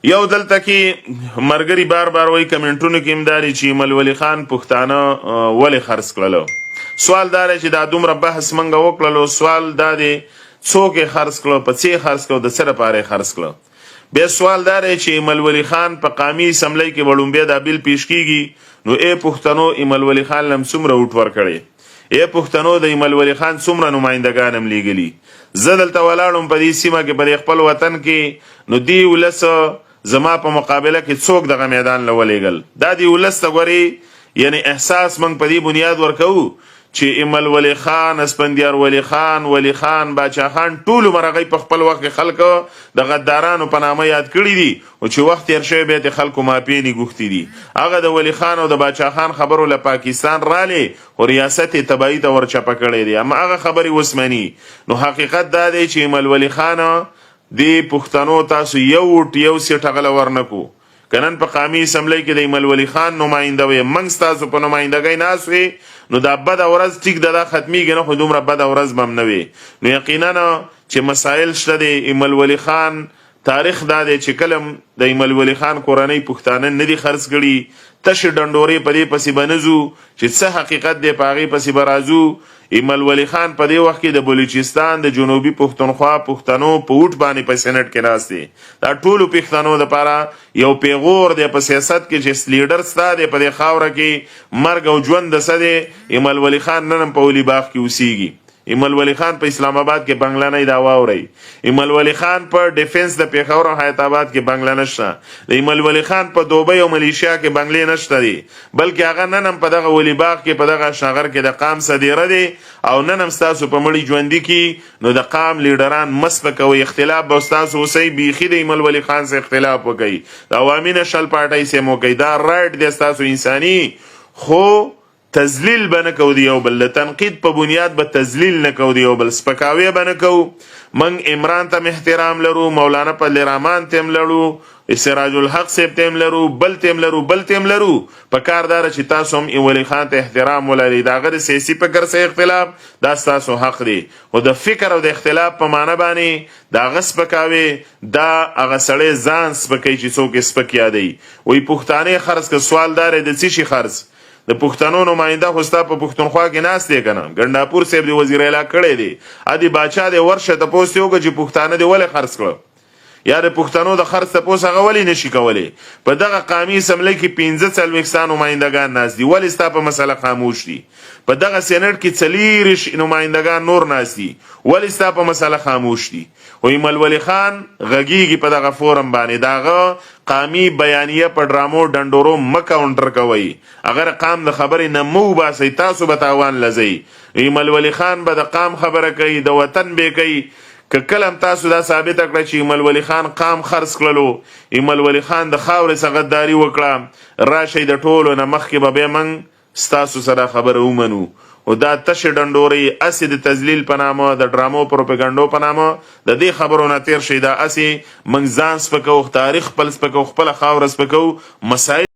یو دلته کې مرګري بار بار وایي کمنټونو کې امداري چې ایمل ولی خان پښتانه ولې خرڅ کړلو. سوال دا دی چې دا دومره بحث منګه وکړلو، سوال دا دی څوک یې خرڅ کړو، په څه خرڅ کړو، د څه لپاره یې خرڅ کړو. بیا سوال دا دی چې ایمل ولی خان په قامي اسمبلی کې وړومبیا دا بیل پیش کیږي، نو ای پښتنو ایمل ولی خان لم څومره ووټ ورکړی، ای پښتنو د ایمل ولی خان څومره نمایندګان هم لیږلي. زه دلته ولاړم په دې سیمه کې په خپل وطن کې، نو دی ولس زما په مقابله کې څوک دغه میدان له ولېږل. دا دی ولس ته ګورې، یعنی احساس موږ په دې بنیاد ورکوو چې ایمل ولی خان، اسپندیار ولی خان، ولی خان، باچا خان ټول مرغی په خپل وخت کې خلکو د غدارانو په نامه یاد کړي دي، او چې وخت تیر شوی بیا د خلکو ماپینې غوښتي دي. هغه د ولی خان او د باچا خان خبرو له پاکستان رالی او ریاست تبعی ته ورچپه کړی دی، اما هغه خبرې وسمني. نو حقیقت دا دی چې ایمل ولی خان دی پښتنو تاسو یو وټ یو سیټ هغه ورنکو. کنن په قامي اسمبلی کې د ایمل ولی خان نماینده وي، موږ ستاسو په نمایندګۍ ناست وي، نو دا بده ورځ ټیک ده، دا ختمیږي نه، خو دومره بده ورځ به هم نه وي. نو یقینا چې مسایل شته د ایمل ولی خان تاریخ دا دی چې کله د ایمل ولی خان کورنۍ پښتانه نه دي خرڅ کړي، تشې ډنډورې په دې پسې به نه ځو چې څه حقیقت دی په هغې پسې به راځو. ایمل ولی خان په دې وخت کې د بلوچستان د جنوبي پښتونخوا پښتنو په ووټ باندې په سینټ کې ناست دی. دا ټولو پښتنو دپاره یو پیغور دی په سیاست کې چې لیډر ستا دی په دې خاوره کې مرګ او ژوند د څه دی. ایمل ولی خان نن هم په ولی باغ کې اوسیږي. ایمل ولی خان په اسلام آباد کې بنگله نه دا واوري. ایمل ولی خان په ډیفنس د پیښور او حیات آباد کې بنگله نشته. ایمل ولی خان په دوبۍ او ملیشیا کې بنگلې نشته دي، بلکې هغه نن هم په دغه ولی باغ کې په دغه شاغر کې د قام صدیره دی، او نن هم ستاسو په مړي ژوندي کې. نو د قام لیډران مسپکوي، اختلاف به ستاسو اوسئ، بیخي د ایمل ولی خان سره اختلاف وکئ، د عوامي نشل پارټۍ سره مو کوئ، دا رایټ دی ستاسو انساني، خو تذلیل به نه کوو د یو بل، د تنقید په بنیاد به تذلیل نه کوو د یو بل، سپکاوی به نه کوو. موږ عمران ته احترام لرو، مولانا فضل الرحمن ته هم لرو، سراج الحق صاحب ته هم لرو، بل ته هم لرو، بل ته هم لرو. په کار دا چې تاسو هم ولی خان ته احترام ولرئ. د هغه د سیاسي فکر سره اختلاف دا ستاسو حق دی، خو د فکر او د اختلاف په معنی باندې د هغه سپکاوی دا هغه سړی ځان سپکوي چې څوک یې سپک یادوي. وایي پښتانه خرڅ که، سوال دا دی د څه شي خرڅ؟ د پښتنو نماینده خو ستا په پښتونخوا کې ناست دی که نه، ګنډاپور صاحب د وزیر اعلی کړی دی، ادي باچا دی ورشه تپوس یې وکړه چې پښتانه دې ولې خرڅ کړه، یا د پښتنو د خرڅ تپوس هغه ولې نشي کولی. په دغه قامي اسمبلی کې 45 نمایندګان ناست دي، ولې ستا په مسله خاموش دي؟ په دغه سینټ کې 40 نمایندګان نور ناست دي، ولې ستا په مسله خاموش دي؟ خو ایمل ولی خان غږیږي په دغه فورم باندې، دغه قامي بیانیه په ډرامو ډنډورو مه کاونټر کوئ، اگر قام د خبرې نه مو وباسئ، تاسو به تاوان لځئ. ایمل ولی خان به د قام خبره کوي، د وطن به کوي. که کله هم تاسو دا ثابته کړه چې ایمل ولی خان قام خرڅ کړلو، ایمل ولی خان د خاورې څخه غداري وکړه، راشئ د ټولو نه مخکې به بیا موږ ستاسو سره خبره ومنو. او دا تشې ډنډورې اسې د تذلیل په نامه، د ډرامو پروپاګانډو په نامه د دې خبرو نه تیر شئ. دا اسې موږ ځان سپکو، تاریخ خپل سپکو، خپله خاوره سپکو، مسایل